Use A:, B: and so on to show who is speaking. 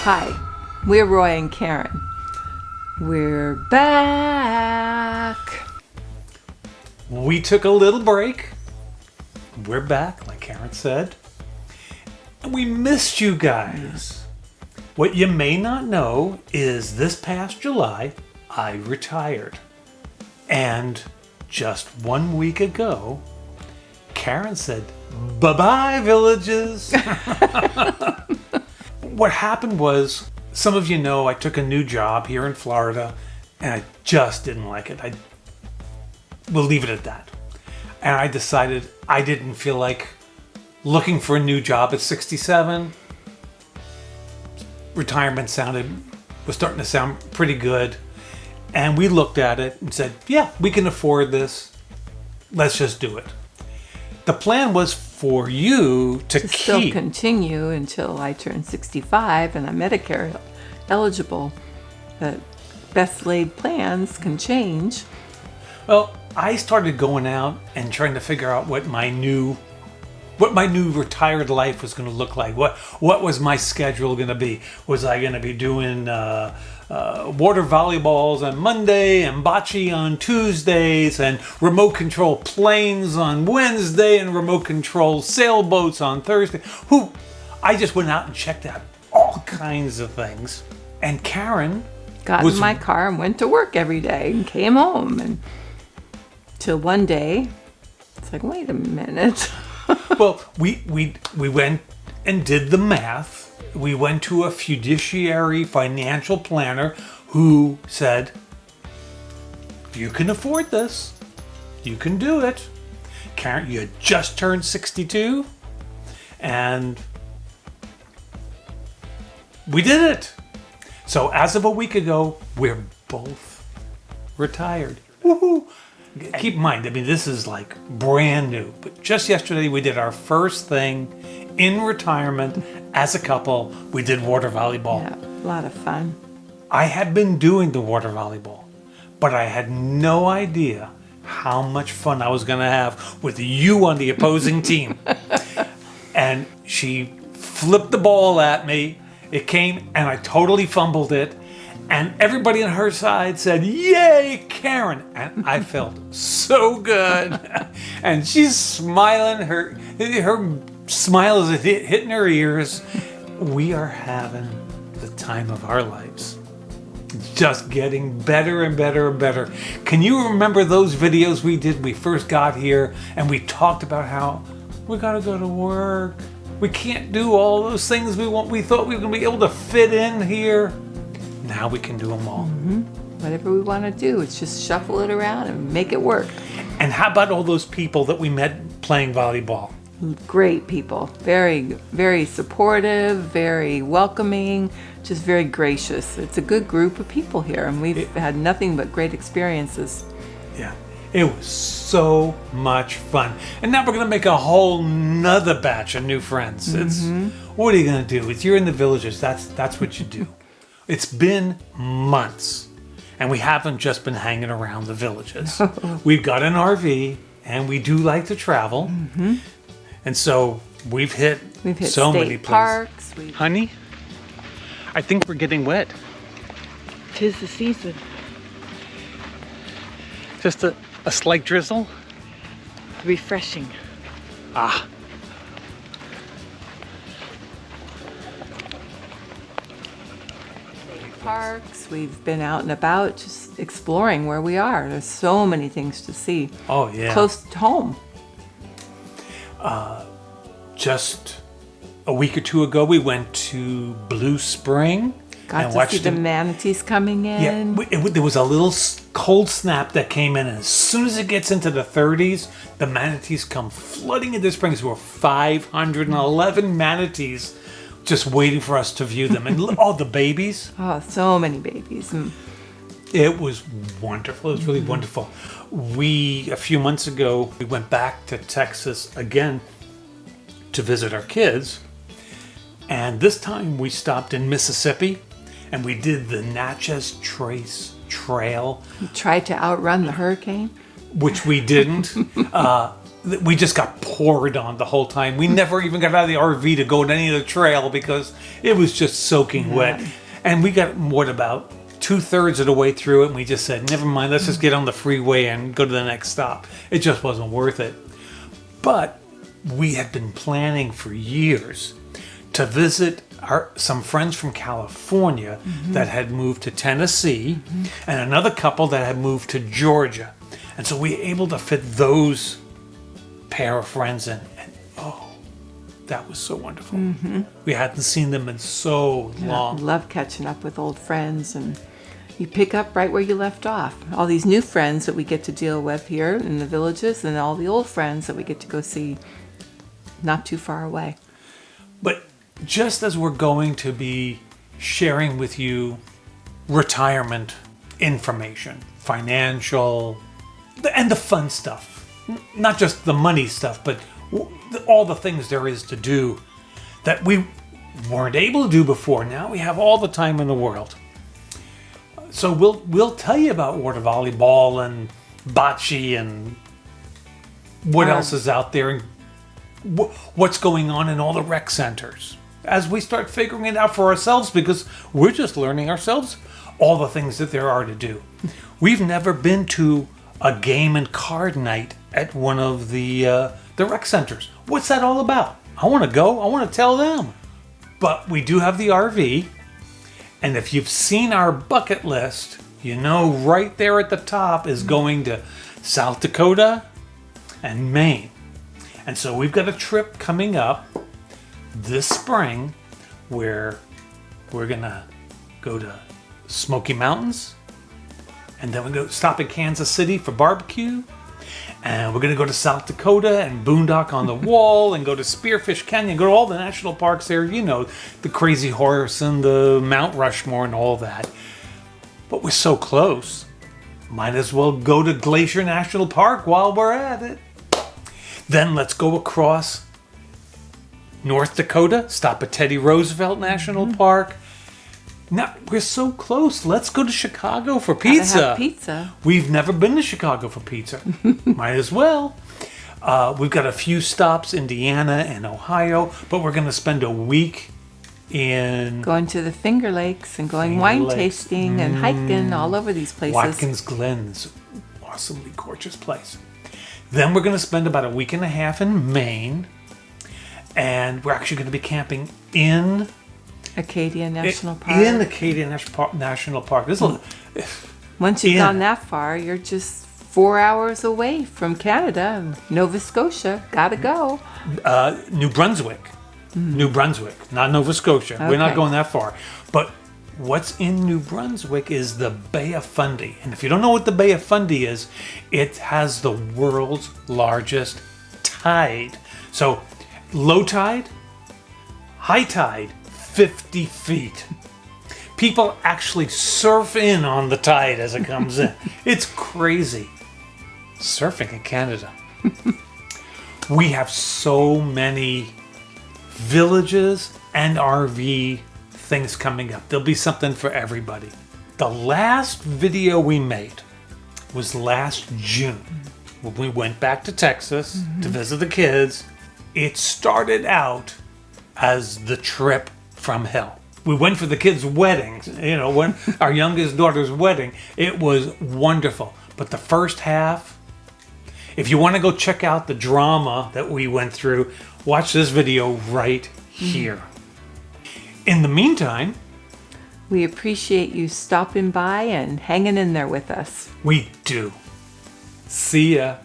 A: Hi, we're Roy and Karen. We're back.
B: We took a little break. We're back, like Karen said. And we missed you guys. What you may not know is this past July, I retired. And just 1 week ago, Karen said, bye-bye, villages. What happened was, some of you know I took a new job here in Florida, and I just didn't like it. We'll leave it at that. And I decided I didn't feel like looking for a new job at 67. Retirement was starting to sound pretty good. And we looked at it and said, yeah, we can afford this. Let's just do it. The plan was for you to
A: still continue until I turn 65 and I'm Medicare eligible. But best laid plans can change.
B: Well, I started going out and trying to figure out what my new retired life was going to look like. What was my schedule going to be? Was I going to be doing water volleyballs on Monday and bocce on Tuesdays and remote control planes on Wednesday and remote control sailboats on Thursday? I just went out and checked out all kinds of things. And Karen
A: got in my car and went to work every day and came home. And till one day, it's like, wait a minute.
B: Well, we went and did the math. We went to a fiduciary financial planner who said, you can afford this. You can do it. Karen, you just turned 62. And we did it. So as of a week ago, we're both retired. Woohoo! Keep in mind, I mean, this is like brand new. But just yesterday, we did our first thing in retirement as a couple. We did water volleyball.
A: Yeah, a lot of fun.
B: I had been doing the water volleyball, but I had no idea how much fun I was going to have with you on the opposing team. And she flipped the ball at me. It came, and I totally fumbled it. And everybody on her side said, yay, Karen. And I felt so good. And she's smiling. Her smile is hitting her ears. We are having the time of our lives. Just getting better and better and better. Can you remember those videos we did when we first got here? And we talked about how we got to go to work. We can't do all those things we thought we were going to be able to fit in here. Now we can do them all.
A: Mm-hmm. Whatever we want to do, it's just shuffle it around and make it work.
B: And how about all those people that we met playing volleyball?
A: Great people. Very, very supportive, very welcoming, just very gracious. It's a good group of people here, and we've had nothing but great experiences.
B: Yeah, it was so much fun. And now we're going to make a whole nother batch of new friends. What are you going to do? If you're in the villages, that's what you do. It's been months, and we haven't just been hanging around the villages. We've got an RV, and we do like to travel. Mm-hmm. And so we've hit so many
A: parks.
B: Honey, I think we're getting wet.
A: 'Tis the season.
B: Just a slight drizzle.
A: Refreshing.
B: Ah.
A: Parks. We've been out and about just exploring where we are. There's so many things to see.
B: Oh, yeah.
A: Close to home.
B: Just a week or two ago, we went to Blue Spring.
A: Got to see the manatees coming in.
B: Yeah, there was a little cold snap that came in, and as soon as it gets into the 30s, the manatees come flooding into springs. There were 511 manatees just waiting for us to view them. And all the babies.
A: Oh, so many babies.
B: It was wonderful. It was really wonderful. A few months ago, we went back to Texas again to visit our kids. And this time we stopped in Mississippi and we did the Natchez Trace Trail.
A: You tried to outrun the hurricane?
B: Which we didn't. we just got poured on the whole time. We never even got out of the RV to go to any of the trail because it was just soaking wet. And we got, about 2/3 of the way through it, and we just said, never mind, let's just get on the freeway and go to the next stop. It just wasn't worth it. But we had been planning for years to visit some friends from California that had moved to Tennessee, and another couple that had moved to Georgia. And so we were able to fit those pair of friends in. And oh, that was so wonderful. We hadn't seen them in so long.
A: I love catching up with old friends, and you pick up right where you left off. All these new friends that we get to deal with here in the villages, and all the old friends that we get to go see not too far away.
B: But just as we're going to be sharing with you retirement information, financial, and the fun stuff, not just the money stuff, but all the things there is to do that we weren't able to do before. Now we have all the time in the world. So we'll tell you about water volleyball and bocce and what else is out there and what's going on in all the rec centers as we start figuring it out for ourselves, because we're just learning ourselves all the things that there are to do. We've never been to a game and card night at one of the rec centers. What's that all about? I want to go. I want to tell them. But we do have the RV, and if you've seen our bucket list, you know right there at the top is going to South Dakota and Maine. And so we've got a trip coming up this spring where we're gonna go to Smoky Mountains, and then we're gonna stop in Kansas City for barbecue, and we're gonna go to South Dakota and boondock on the wall, and go to Spearfish Canyon, go to all the national parks there, you know, the Crazy Horse and the Mount Rushmore and all that. But we're so close, might as well go to Glacier National Park while we're at it. Then let's go across North Dakota, stop at Teddy Roosevelt National Park. Now, we're so close. Let's go to Chicago for pizza.
A: Gotta have pizza.
B: We've never been to Chicago for pizza. Might as well. We've got a few stops, Indiana and Ohio, but we're going to spend a week in
A: Going to the Finger Lakes and going wine tasting and hiking all over these places.
B: Watkins Glen. It's an awesomely gorgeous place. Then we're going to spend about a week and a half in Maine, and we're actually going to be camping in
A: Acadia National Park.
B: In Acadia National Park.
A: Once you've gone that far, you're just 4 hours away from Canada, Nova Scotia. Gotta go.
B: New Brunswick. New Brunswick, not Nova Scotia. Okay. We're not going that far. But what's in New Brunswick is the Bay of Fundy. And if you don't know what the Bay of Fundy is, it has the world's largest tide. So low tide, high tide, 50 feet. People actually surf in on the tide as it comes in. It's crazy. Surfing in Canada. We have so many villages and RV things coming up. There'll be something for everybody. The last video we made was last June when we went back to Texas to visit the kids. It started out as the trip from hell. We went for the kids' weddings, you know, when our youngest daughter's wedding. It was wonderful. But the first half, if you want to go check out the drama that we went through, watch this video right here. In the meantime,
A: we appreciate you stopping by and hanging in there with us.
B: We do. See ya.